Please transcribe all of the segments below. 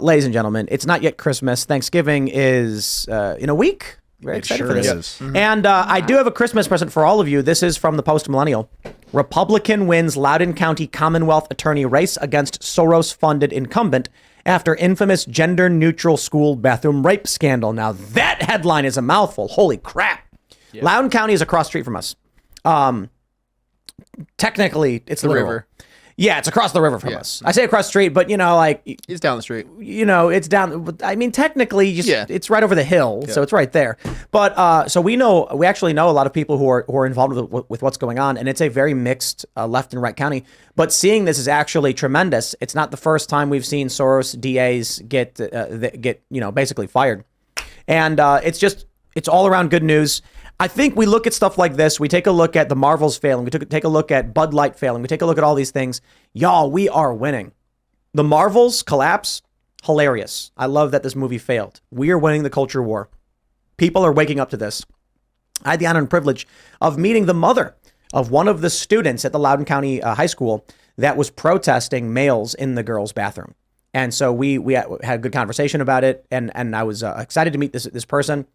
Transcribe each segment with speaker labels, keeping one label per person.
Speaker 1: ladies and gentlemen, it's not yet Christmas. Thanksgiving is in a week. Very excited for this.
Speaker 2: Mm-hmm.
Speaker 1: And I do have a Christmas present for all of you. This is from the Post Millennial. Republican wins Loudoun County Commonwealth attorney race against Soros-funded incumbent after infamous gender-neutral school bathroom rape scandal. Now that headline is a mouthful. Holy crap. Yep. Loudoun County is across the street from us. Technically, it's the river. Yeah, it's across the river from us. I say across the street, but like
Speaker 2: it's down the street.
Speaker 1: It's down. I mean, technically, it's right over the hill, so it's right there. But so we actually know a lot of people who are involved with what's going on, and it's a very mixed left and right county. But seeing this is actually tremendous. It's not the first time we've seen Soros DAs get basically fired, and it's all around good news. I think we look at stuff like this. We take a look at the Marvels failing. We take a look at Bud Light failing. We take a look at all these things. Y'all, we are winning. The Marvels collapse, hilarious. I love that this movie failed. We are winning the culture war. People are waking up to this. I had the honor and privilege of meeting the mother of one of the students at the Loudoun County High School that was protesting males in the girls' bathroom. And so we had a good conversation about it. And I was excited to meet this person.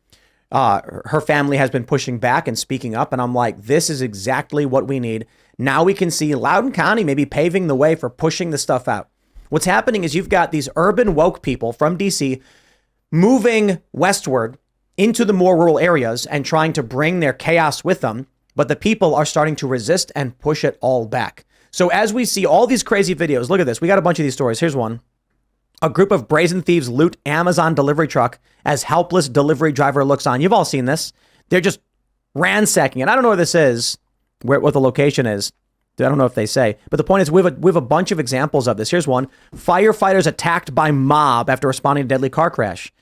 Speaker 1: Her family has been pushing back and speaking up, and I'm like, this is exactly what we need. Now we can see Loudoun County maybe paving the way for pushing the stuff out. What's happening is you've got these urban woke people from DC moving westward into the more rural areas and trying to bring their chaos with them, but the people are starting to resist and push it all back. So as we see all these crazy videos, look at this. We got a bunch of these stories. Here's one. A group of brazen thieves loot Amazon delivery truck as helpless delivery driver looks on. You've all seen this. They're just ransacking it. I don't know where this is, what the location is. I don't know if they say. But the point is, we have a bunch of examples of this. Here's one. Firefighters attacked by mob after responding to deadly car crash.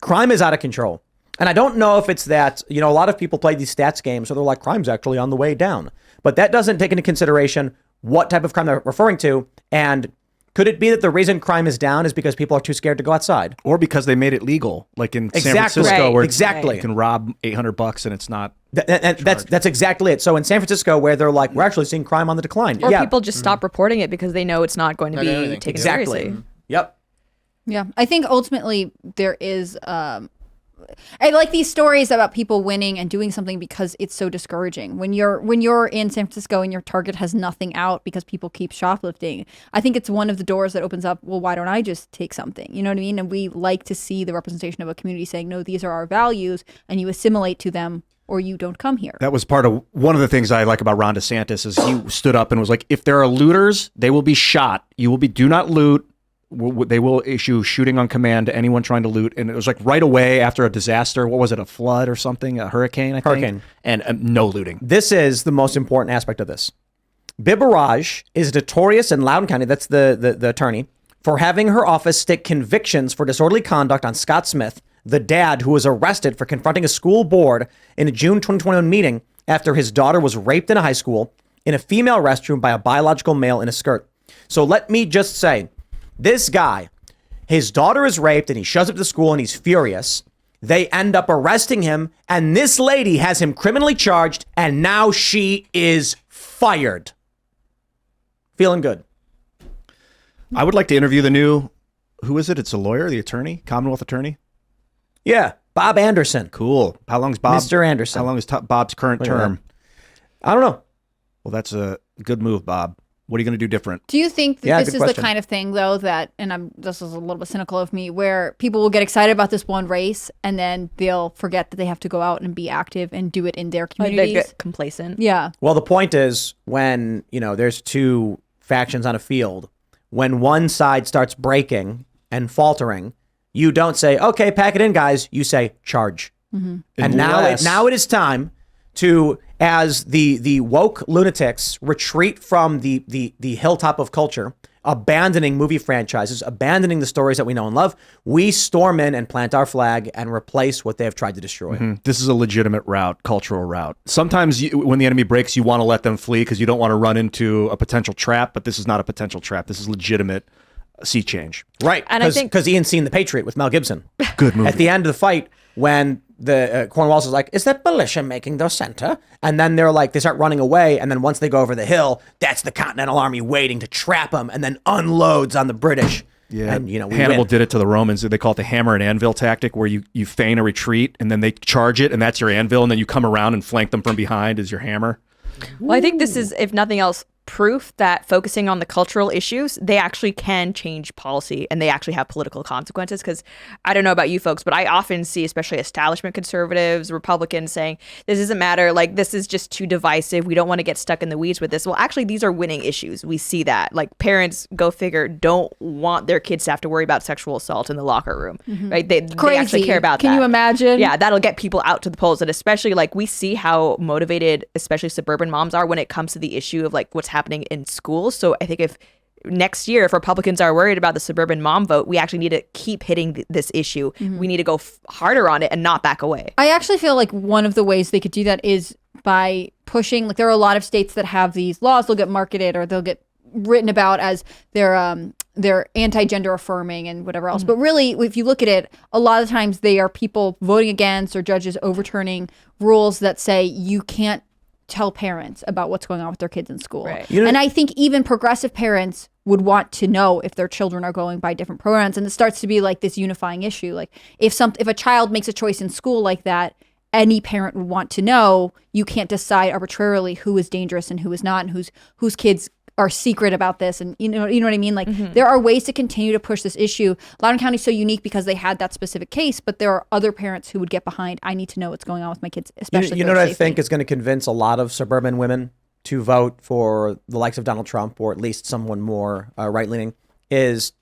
Speaker 1: Crime is out of control. And I don't know if it's that, a lot of people play these stats games, so they're like, crime's actually on the way down. But that doesn't take into consideration what type of crime they're referring to. And could it be that the reason crime is down is because people are too scared to go outside?
Speaker 3: Or because they made it legal, like in San Francisco, where you can rob $800 and it's not.
Speaker 1: That's exactly it. So in San Francisco, where they're like, we're actually seeing crime on the decline.
Speaker 4: Or people just stop reporting it because they know it's not going to be taken seriously.
Speaker 1: Yep.
Speaker 5: Yeah, I think ultimately there is. I like these stories about people winning and doing something because it's so discouraging. When you're in San Francisco and your Target has nothing out because people keep shoplifting, I think it's one of the doors that opens up, well, why don't I just take something? You know what I mean? And we like to see the representation of a community saying, no, these are our values, and you assimilate to them or you don't come here.
Speaker 3: That was part of one of the things I like about Ron DeSantis is he stood up and was like, if there are looters, they will be shot. Do not loot. They will issue shooting on command to anyone trying to loot. And it was like right away after a disaster. What was it? A flood or something? A hurricane, I think?
Speaker 1: Hurricane.
Speaker 3: And no looting.
Speaker 1: This is the most important aspect of this. Bibaraj is notorious in Loudoun County, that's the attorney, for having her office stick convictions for disorderly conduct on Scott Smith, the dad who was arrested for confronting a school board in a June 2021 meeting after his daughter was raped in a high school in a female restroom by a biological male in a skirt. So let me just say, this guy, his daughter is raped and he shows up to school and he's furious. They end up arresting him and this lady has him criminally charged and now she is fired. Feeling good.
Speaker 3: I would like to interview the new, who is it? It's a lawyer, the attorney, Commonwealth attorney?
Speaker 1: Yeah, Bob Anderson.
Speaker 3: Cool. How long is Bob?
Speaker 1: Mr. Anderson.
Speaker 3: How long is Bob's current term?
Speaker 1: I don't know.
Speaker 3: Well, that's a good move, Bob. What are you going to do different?
Speaker 5: Do you think that this is the kind of thing, though, that, and this is a little bit cynical of me, where people will get excited about this one race and then they'll forget that they have to go out and be active and do it in their communities?
Speaker 4: They get complacent.
Speaker 5: Yeah.
Speaker 1: Well, the point is when, there's two factions on a field, when one side starts breaking and faltering, you don't say, okay, pack it in, guys. You say, charge. Mm-hmm. And now it is time to, as the woke lunatics retreat from the hilltop of culture, abandoning movie franchises, abandoning the stories that we know and love, we storm in and plant our flag and replace what they have tried to destroy.
Speaker 3: Mm-hmm. This is a legitimate route, cultural route. Sometimes when the enemy breaks, you want to let them flee because you don't want to run into a potential trap, but this is not a potential trap. This is legitimate sea change.
Speaker 1: Right,
Speaker 4: and I think
Speaker 1: because Ian's seen The Patriot with Mel Gibson.
Speaker 3: Good movie.
Speaker 1: At the end of the fight, when the Cornwallis is like, is that militia making their center? And then they're like, they start running away. And then once they go over the hill, that's the Continental Army waiting to trap them and then unloads on the British.
Speaker 3: Yeah,
Speaker 1: and we
Speaker 3: Hannibal
Speaker 1: win.
Speaker 3: did it to the Romans. They call it the Hammer and Anvil tactic, where you feign a retreat and then they charge it, and that's your anvil, and then you come around and flank them from behind as your hammer.
Speaker 4: Well, I think this is, if nothing else, proof that focusing on the cultural issues, they actually can change policy and they actually have political consequences. Because I don't know about you folks, but I often see, especially establishment conservatives, Republicans saying, this doesn't matter, like this is just too divisive. We don't want to get stuck in the weeds with this. Well, actually, these are winning issues. We see that. Like parents, go figure, don't want their kids to have to worry about sexual assault in the locker room, right? They actually care about that.
Speaker 5: Can you imagine?
Speaker 4: Yeah, that'll get people out to the polls. And especially like we see how motivated, especially suburban moms are when it comes to the issue of like what's happening in schools. So I think if next year, if Republicans are worried about the suburban mom vote, we actually need to keep hitting this issue. We need to go harder on it and not back away.
Speaker 5: I actually feel like one of the ways they could do that is by pushing, like there are a lot of states that have these laws, they'll get marketed or they'll get written about as they're anti-gender affirming and whatever else. But really, if you look at it, a lot of times they are people voting against or judges overturning rules that say you can't tell parents about what's going on with their kids in school.
Speaker 4: Right.
Speaker 5: And I think even progressive parents would want to know if their children are going by different pronouns. And it starts to be like this unifying issue. Like if a child makes a choice in school like that, any parent would want to know. You can't decide arbitrarily who is dangerous and who is not, and whose kids are secret about this. And you know what I mean? Like there are ways to continue to push this issue. Loudoun County is so unique because they had that specific case, but there are other parents who would get behind, I need to know what's going on with my kids, especially
Speaker 1: You know what I think is going to convince a lot of suburban women to vote for the likes of Donald Trump, or at least someone more right-leaning, is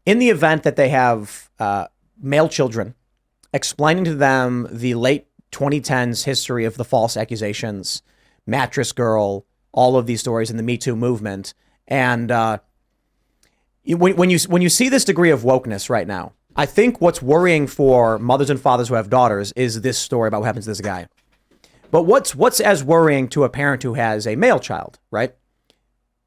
Speaker 1: in the event that they have male children, explaining to them the late 2010s history of the false accusations, Mattress Girl, all of these stories in the Me Too movement. And when you see this degree of wokeness right now, I think what's worrying for mothers and fathers who have daughters is this story about what happens to this guy. But what's as worrying to a parent who has a male child, right?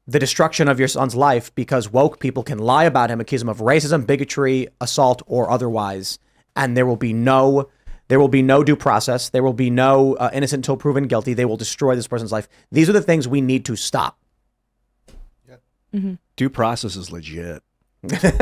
Speaker 1: The destruction of your son's life because woke people can lie about him, accuse him of racism, bigotry, assault, or otherwise, and there will be no due process. There will be no innocent until proven guilty. They will destroy this person's life. These are the things we need to stop.
Speaker 3: Due process is legit.
Speaker 1: Innocent.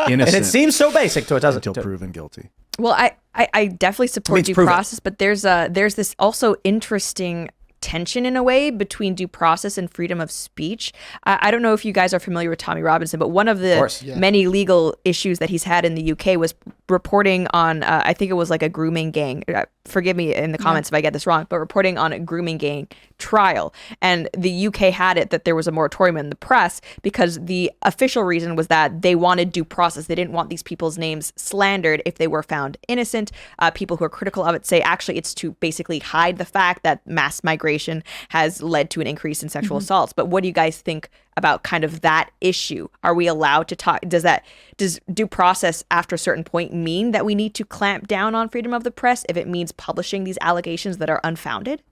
Speaker 1: And it seems so basic to it, doesn't it?
Speaker 3: Until proven guilty.
Speaker 4: Well, I definitely support due process, but there's this also interesting tension in a way between due process and freedom of speech. I don't know if you guys are familiar with Tommy Robinson, but one of the many legal issues that he's had in the UK was reporting on, I think it was like a grooming gang. Forgive me in the comments if I get this wrong, but reporting on a grooming gang trial. And the UK had it that there was a moratorium in the press because the official reason was that they wanted due process. They didn't want these people's names slandered if they were found innocent. People who are critical of it say actually it's to basically hide the fact that mass migration has led to an increase in sexual assaults. But what do you guys think about kind of that issue? Are we allowed to talk? Does due process after a certain point mean that we need to clamp down on freedom of the press if it means publishing these allegations that are unfounded?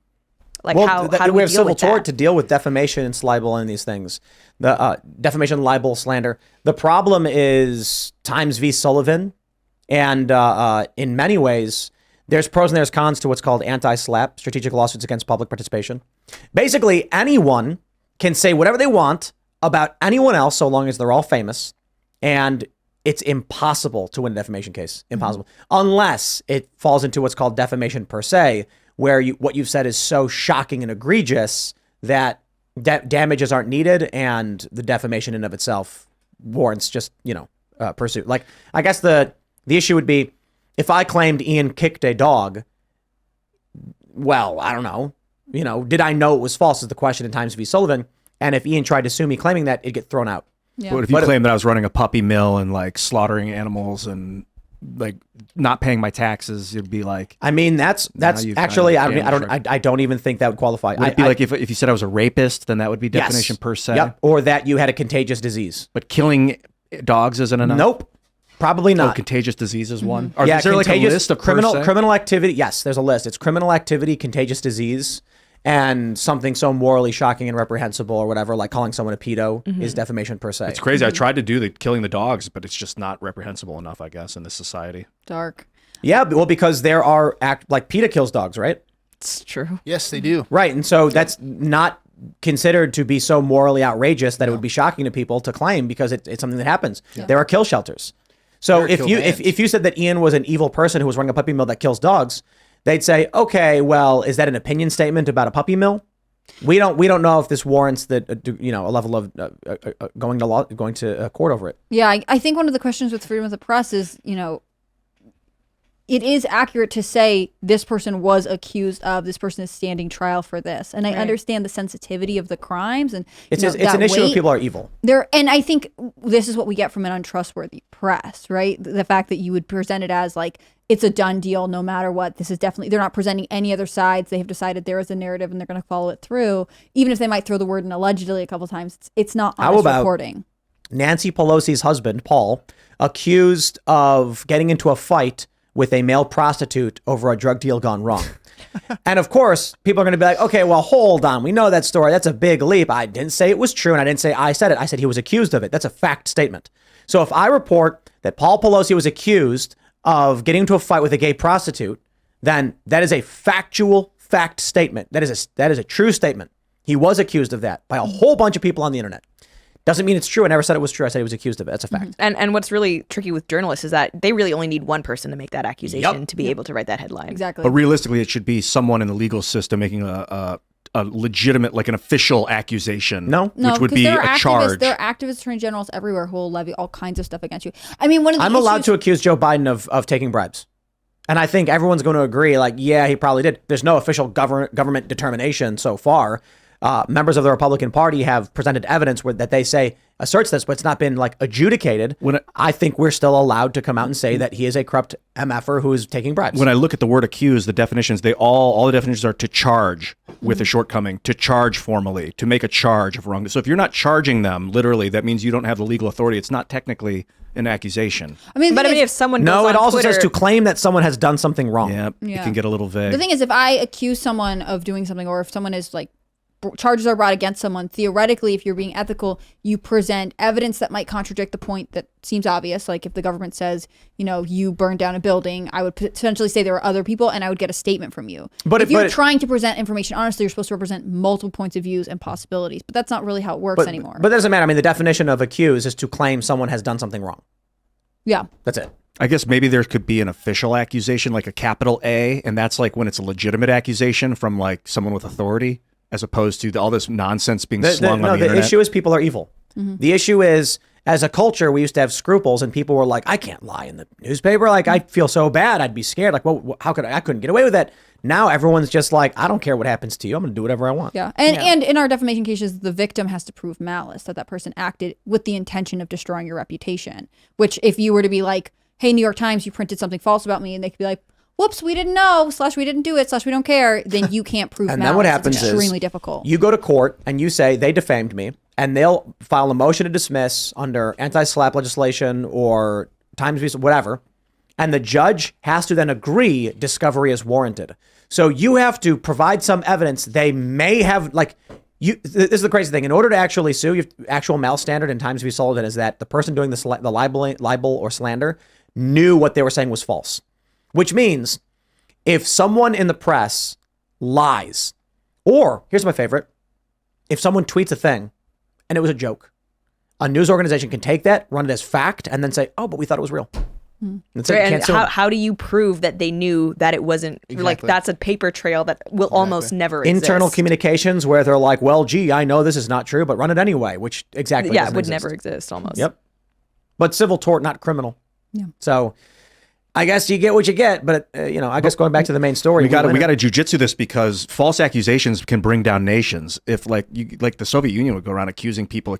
Speaker 4: Like how do we
Speaker 1: have
Speaker 4: deal
Speaker 1: civil
Speaker 4: with
Speaker 1: tort
Speaker 4: that?
Speaker 1: to deal with defamation and libel and these things. The defamation, libel, slander. The problem is Times v. Sullivan, and in many ways, there's pros and there's cons to what's called anti-SLAPP, strategic lawsuits against public participation. Basically, anyone can say whatever they want about anyone else so long as they're all famous, and it's impossible to win a defamation case. Impossible. Unless it falls into what's called defamation per se, where what you've said is so shocking and egregious that damages aren't needed and the defamation in of itself warrants just, pursuit. Like, I guess the issue would be if I claimed Ian kicked a dog, well, I don't know. Did I know it was false is the question in Times v. Sullivan. And if Ian tried to sue me claiming that, it'd get thrown out.
Speaker 5: Yeah.
Speaker 3: What if you claimed that I was running a puppy mill and like slaughtering animals and like not paying my taxes? It'd be like. I mean, that's
Speaker 1: actually. I don't even think that would qualify.
Speaker 3: Would it be like if you said I was a rapist, then that would be defamation per se.
Speaker 1: Yep. Or that you had a contagious disease.
Speaker 3: But killing dogs isn't enough.
Speaker 1: Nope. Probably not.
Speaker 3: Oh, contagious disease is one.
Speaker 1: Yeah,
Speaker 3: is there like a list of
Speaker 1: criminal activity? Yes, there's a list. It's criminal activity, contagious disease, and something so morally shocking and reprehensible or whatever, like calling someone a pedo, is defamation per se.
Speaker 3: It's crazy. I tried to do the killing the dogs, but it's just not reprehensible enough, I guess, in this society.
Speaker 5: Dark.
Speaker 1: Yeah, well, because there are like PETA kills dogs, right?
Speaker 4: It's true.
Speaker 2: Yes, they do.
Speaker 1: Right, and so that's not considered to be so morally outrageous that it would be shocking to people to claim because it's something that happens. Yeah. There are kill shelters. So if you said that Ian was an evil person who was running a puppy mill that kills dogs, they'd say, okay, well, is that an opinion statement about a puppy mill? We don't know if this warrants that a level of going to court over it.
Speaker 5: Yeah, I think one of the questions with freedom of the press is, it is accurate to say this person was accused of, this person is standing trial for this. And I understand the sensitivity of the crimes. And
Speaker 1: it's an issue if people are evil.
Speaker 5: And I think this is what we get from an untrustworthy press, right? The fact that you would present it as like, it's a done deal no matter what. This is definitely, they're not presenting any other sides. They have decided there is a narrative and they're going to follow it through. Even if they might throw the word in allegedly a couple times, it's not honest reporting.
Speaker 1: Nancy Pelosi's husband, Paul, accused of getting into a fight with a male prostitute over a drug deal gone wrong. And of course, people are going to be like, okay, well, hold on. We know that story. That's a big leap. I didn't say it was true, and I didn't say I said it. I said he was accused of it. That's a fact statement. So if I report that Paul Pelosi was accused of getting into a fight with a gay prostitute, then that is a factual fact statement. That is a true statement. He was accused of that by a whole bunch of people on the internet. Doesn't mean it's true. I never said it was true. I said he was accused of it. That's a fact.
Speaker 4: And what's really tricky with journalists is that they really only need one person to make that accusation to be able to write that headline.
Speaker 5: Exactly.
Speaker 3: But realistically, it should be someone in the legal system making a legitimate, like an official accusation. Which would be a charge.
Speaker 5: There are activist attorney generals everywhere who will levy all kinds of stuff against you. I mean,
Speaker 1: I'm allowed to accuse Joe Biden of taking bribes. And I think everyone's going to agree, like, yeah, he probably did. There's no official government determination so far. Members of the Republican Party have presented evidence that they say asserts this, but it's not been like adjudicated. I think we're still allowed to come out and say that he is a corrupt MFer who is taking bribes.
Speaker 3: When I look at the word accused, the definitions, all the definitions are to charge with a shortcoming, to charge formally, to make a charge of wrong. So if you're not charging them, literally, that means you don't have the legal authority. It's not technically an accusation.
Speaker 4: If someone goes
Speaker 1: it also
Speaker 4: Twitter,
Speaker 1: says to claim that someone has done something wrong.
Speaker 3: Yeah, it can get a little vague.
Speaker 5: The thing is, if I accuse someone of doing something, or if someone is like, charges are brought against someone, theoretically, if you're being ethical, you present evidence that might contradict the point that seems obvious. Like if the government says, you burned down a building, I would potentially say there were other people and I would get a statement from you. But if you're trying to present information honestly, you're supposed to represent multiple points of views and possibilities. But that's not really how it works anymore.
Speaker 1: But that doesn't matter. I mean, the definition of accuse is to claim someone has done something wrong.
Speaker 5: Yeah.
Speaker 1: That's it.
Speaker 3: I guess maybe there could be an official accusation, like a capital A, and that's like when it's a legitimate accusation from like someone with authority, as opposed to all this nonsense being slung on the internet.
Speaker 1: The issue is people are evil. Mm-hmm. The issue is, as a culture, we used to have scruples, and people were like, I can't lie in the newspaper. Like, I feel so bad. I'd be scared. Like, well, how could I couldn't get away with that. Now everyone's just like, I don't care what happens to you. I'm going to do whatever I want.
Speaker 5: Yeah. And in our defamation cases, the victim has to prove malice, that person acted with the intention of destroying your reputation, which if you were to be like, hey, New York Times, you printed something false about me, and they could be like, whoops, we didn't know, / we didn't do it, / we don't care, then you can't prove
Speaker 1: and
Speaker 5: malice.
Speaker 1: Then what happens
Speaker 5: it's extremely difficult.
Speaker 1: You go to court and you say they defamed me, and they'll file a motion to dismiss under anti-SLAPP legislation or Times visa, whatever, and the judge has to then agree discovery is warranted. So you have to provide some evidence they may have, like, this is the crazy thing. In order to actually sue, you have actual malice standard in Times v. Sullivan is that the person doing the libel or slander knew what they were saying was false. Which means if someone in the press lies, or here's my favorite, if someone tweets a thing and it was a joke, a news organization can take that, run it as fact, and then say, oh, but we thought it was real.
Speaker 4: That's it. And how do you prove that they knew that it wasn't? Exactly. Like, that's a paper trail that will almost never exist.
Speaker 1: Internal communications where they're like, well, gee, I know this is not true, but run it anyway, which exactly
Speaker 4: it would never exist almost.
Speaker 1: Yep. But civil tort, not criminal.
Speaker 5: Yeah.
Speaker 1: So I guess you get what you get, but I guess going back to the main story,
Speaker 3: we got to jujitsu this because false accusations can bring down nations. If like the Soviet Union would go around accusing people,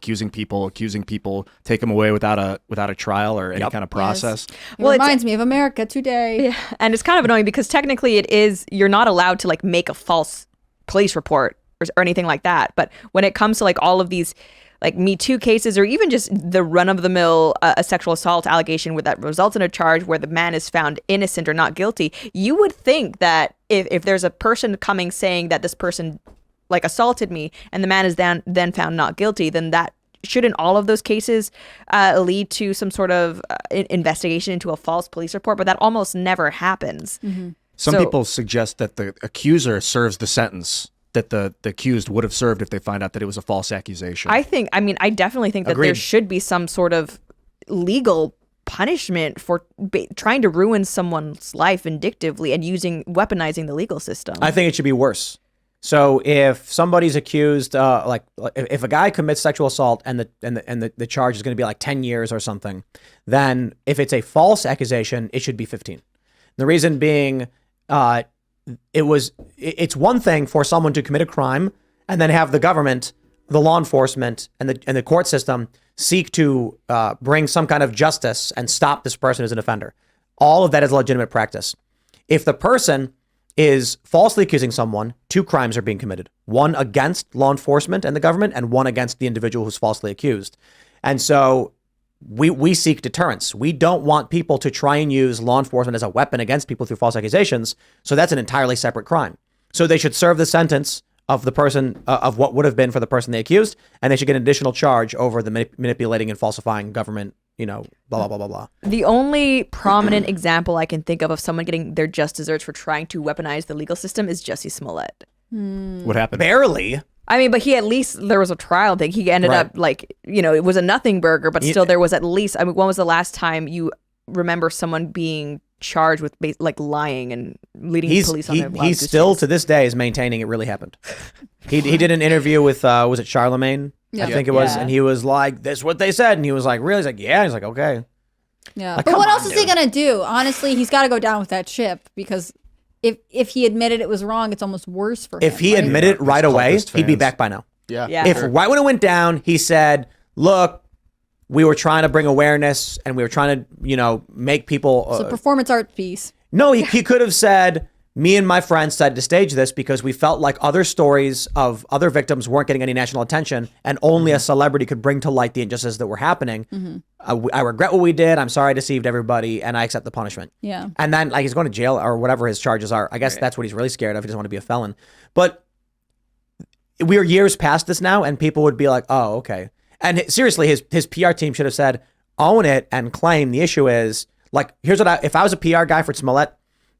Speaker 3: take them away without a trial or any kind of process.
Speaker 5: Yes. Well, it reminds me of America today.
Speaker 4: Yeah, and it's kind of annoying because technically you're not allowed to like make a false police report or anything like that. But when it comes to like all of these like Me Too cases, or even just the run-of-the-mill a sexual assault allegation that results in a charge where the man is found innocent or not guilty, you would think that if there's a person coming saying that this person like assaulted me and the man is then found not guilty, then that shouldn't all of those cases lead to some sort of investigation into a false police report? But that almost never happens.
Speaker 5: Mm-hmm.
Speaker 3: Some people suggest that the accuser serves the sentence that the accused would have served if they find out that it was a false accusation.
Speaker 4: I definitely think that there should be some sort of legal punishment for trying to ruin someone's life vindictively and weaponizing the legal system.
Speaker 1: I think it should be worse. So if somebody's accused, if a guy commits sexual assault and the charge is going to be like 10 years or something, then if it's a false accusation, it should be 15. The reason being, it's one thing for someone to commit a crime and then have the government, the law enforcement, and the court system seek to bring some kind of justice and stop this person as an offender. All of that is legitimate practice. If the person is falsely accusing someone, 2 crimes are being committed. One against law enforcement and the government, and one against the individual who's falsely accused. And so we seek deterrence. We don't want people to try and use law enforcement as a weapon against people through false accusations. So that's an entirely separate crime. So they should serve the sentence of the person, of what would have been for the person they accused, and they should get an additional charge over the manipulating and falsifying government, blah, blah, blah, blah, blah.
Speaker 4: The only prominent example I can think of someone getting their just desserts for trying to weaponize the legal system is Jussie Smollett.
Speaker 3: What happened?
Speaker 1: Barely.
Speaker 4: I mean, but there was a trial thing. He ended up it was a nothing burger, but still there was at least, when was the last time you remember someone being charged with lying and leading police on their wild
Speaker 1: He's
Speaker 4: goose
Speaker 1: still
Speaker 4: chase?
Speaker 1: to this day is maintaining it really happened. He did an interview with, was it Charlemagne?
Speaker 5: Yeah.
Speaker 1: I think it was.
Speaker 5: Yeah.
Speaker 1: And he was like, this is what they said. And he was like, really? He's like, yeah. He's like, okay.
Speaker 5: Yeah.
Speaker 1: Like,
Speaker 5: But what
Speaker 1: come
Speaker 5: else
Speaker 1: on,
Speaker 5: is he
Speaker 1: dude.
Speaker 5: going to do? Honestly, he's got to go down with that ship because if he admitted it was wrong, it's almost worse for him.
Speaker 1: If he
Speaker 5: right?
Speaker 1: admitted right away,
Speaker 3: cultist
Speaker 1: he'd be
Speaker 3: fans.
Speaker 1: back by now.
Speaker 3: Yeah.
Speaker 4: Yeah.
Speaker 1: If right when it went down, he said, look, we were trying to bring awareness and we were trying to, make people.
Speaker 5: It's a performance art piece.
Speaker 1: No, he could have said, me and my friends decided to stage this because we felt like other stories of other victims weren't getting any national attention and only a celebrity could bring to light the injustices that were happening. I regret what we did. I'm sorry I deceived everybody and I accept the punishment.
Speaker 5: Yeah.
Speaker 1: And then he's going to jail or whatever his charges are. I guess that's what he's really scared of. He doesn't want to be a felon. But we are years past this now and people would be like, oh, okay. And seriously, his PR team should have said, own it and claim the issue is, here's what if I was a PR guy for Smollett,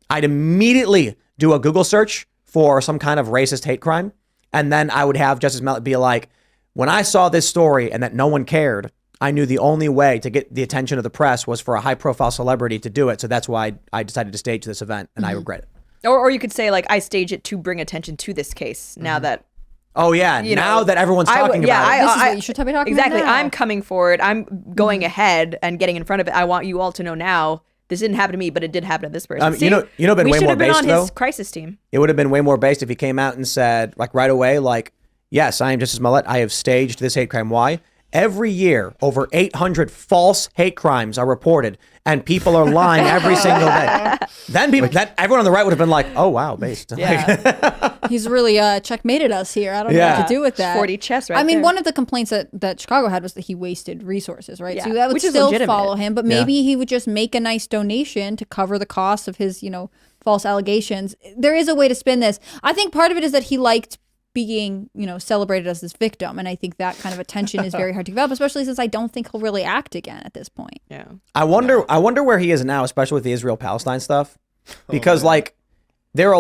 Speaker 1: I'd immediately do a Google search for some kind of racist hate crime. And then I would have Justice Smollett be like, when I saw this story and that no one cared, I knew the only way to get the attention of the press was for a high profile celebrity to do it. So that's why I decided to stage this event and I regret it.
Speaker 4: Or you could say I stage it to bring attention to this case now that.
Speaker 1: Oh yeah, now that everyone's talking about it.
Speaker 5: This is what you should be talking
Speaker 4: exactly.
Speaker 5: about now.
Speaker 4: I'm coming forward. I'm going ahead and getting in front of it. I want you all to know now. This didn't happen to me, but it did happen to this person.
Speaker 1: You know, been
Speaker 4: we
Speaker 1: way
Speaker 4: should
Speaker 1: more
Speaker 4: have been
Speaker 1: based
Speaker 4: on
Speaker 1: though.
Speaker 4: his crisis team.
Speaker 1: It would have been way more based if he came out and said, right away, yes, I am Justice Smollett. I have staged this hate crime. Why? Every year, over 800 false hate crimes are reported, and people are lying every single day. Then everyone on the right would have been like, "Oh wow, based."
Speaker 4: Yeah,
Speaker 5: He's really checkmated us here. I don't know what to do with that.
Speaker 4: 40 chess right
Speaker 5: I mean,
Speaker 4: there.
Speaker 5: one of the complaints that Chicago had was that he wasted resources, right?
Speaker 4: Yeah,
Speaker 5: So that would
Speaker 4: which is
Speaker 5: still
Speaker 4: legitimate.
Speaker 5: follow him, but maybe he would just make a nice donation to cover the cost of his, false allegations. There is a way to spin this. I think part of it is that he liked being, celebrated as this victim. And I think that kind of attention is very hard to develop, especially since I don't think he'll really act again at this point.
Speaker 4: Yeah.
Speaker 1: I wonder where he is now, especially with the Israel-Palestine stuff, because there are a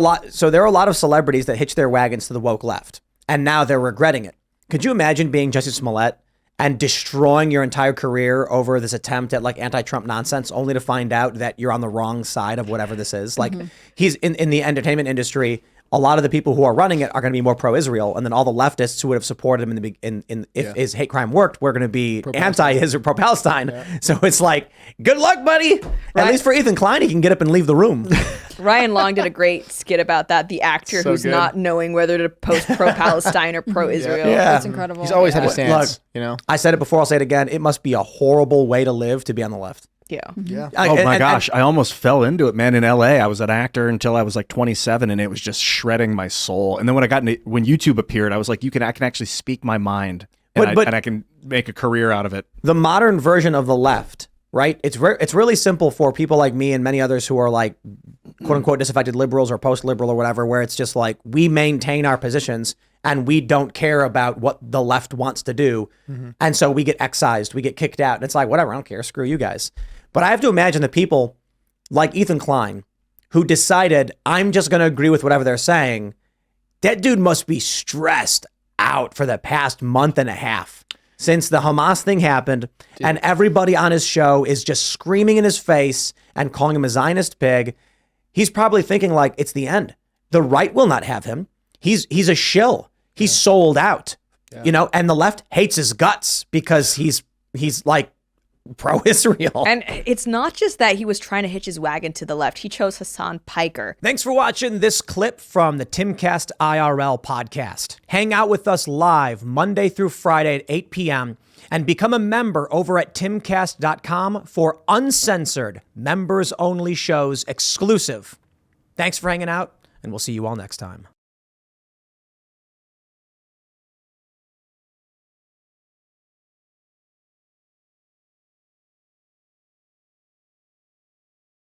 Speaker 1: lot of celebrities that hitch their wagons to the woke left, and now they're regretting it. Could you imagine being Justice Smollett and destroying your entire career over this attempt at anti-Trump nonsense, only to find out that you're on the wrong side of whatever this is? He's in the entertainment industry. A lot of the people who are running it are going to be more pro-Israel, and then all the leftists who would have supported him if his hate crime worked were going to be anti-Israel, pro-Palestine. Yeah. So it's good luck, buddy. Right. At least for Ethan Klein, he can get up and leave the room.
Speaker 4: Ryan Long did a great skit about that. The actor who's not knowing whether to post pro-Palestine or pro-Israel.
Speaker 1: Yeah.
Speaker 5: That's incredible.
Speaker 3: He's always had a stance.
Speaker 1: Look, I said it before, I'll say it again. It must be a horrible way to live to be on the left.
Speaker 4: Yeah.
Speaker 3: Oh my gosh, I almost fell into it, man. In LA, I was an actor until I was 27, and it was just shredding my soul. And then when when YouTube appeared, I was like, I can actually speak my mind, and I can make a career out of it.
Speaker 1: The modern version of the left, right? It's really simple for people like me and many others who are quote unquote disaffected liberals or post-liberal or whatever, where it's just we maintain our positions and we don't care about what the left wants to do. And so we get excised, we get kicked out. And it's whatever, I don't care, screw you guys. But I have to imagine the people like Ethan Klein who decided, I'm just going to agree with whatever they're saying, That dude must be stressed out for the past month and a half since the Hamas thing happened. Dude. And everybody on his show is just screaming in his face and calling him a Zionist pig. He's probably thinking like, it's the end. The right will not have him. He's a shill. He's sold out, and the left hates his guts because he's like pro-Israel.
Speaker 4: And it's not just that he was trying to hitch his wagon to the left. He chose Hassan Piker.
Speaker 1: Thanks for watching this clip from the Timcast IRL podcast. Hang out with us live Monday through Friday at 8 p.m. and become a member over at timcast.com for uncensored, members-only shows exclusive. Thanks for hanging out, and we'll see you all next time.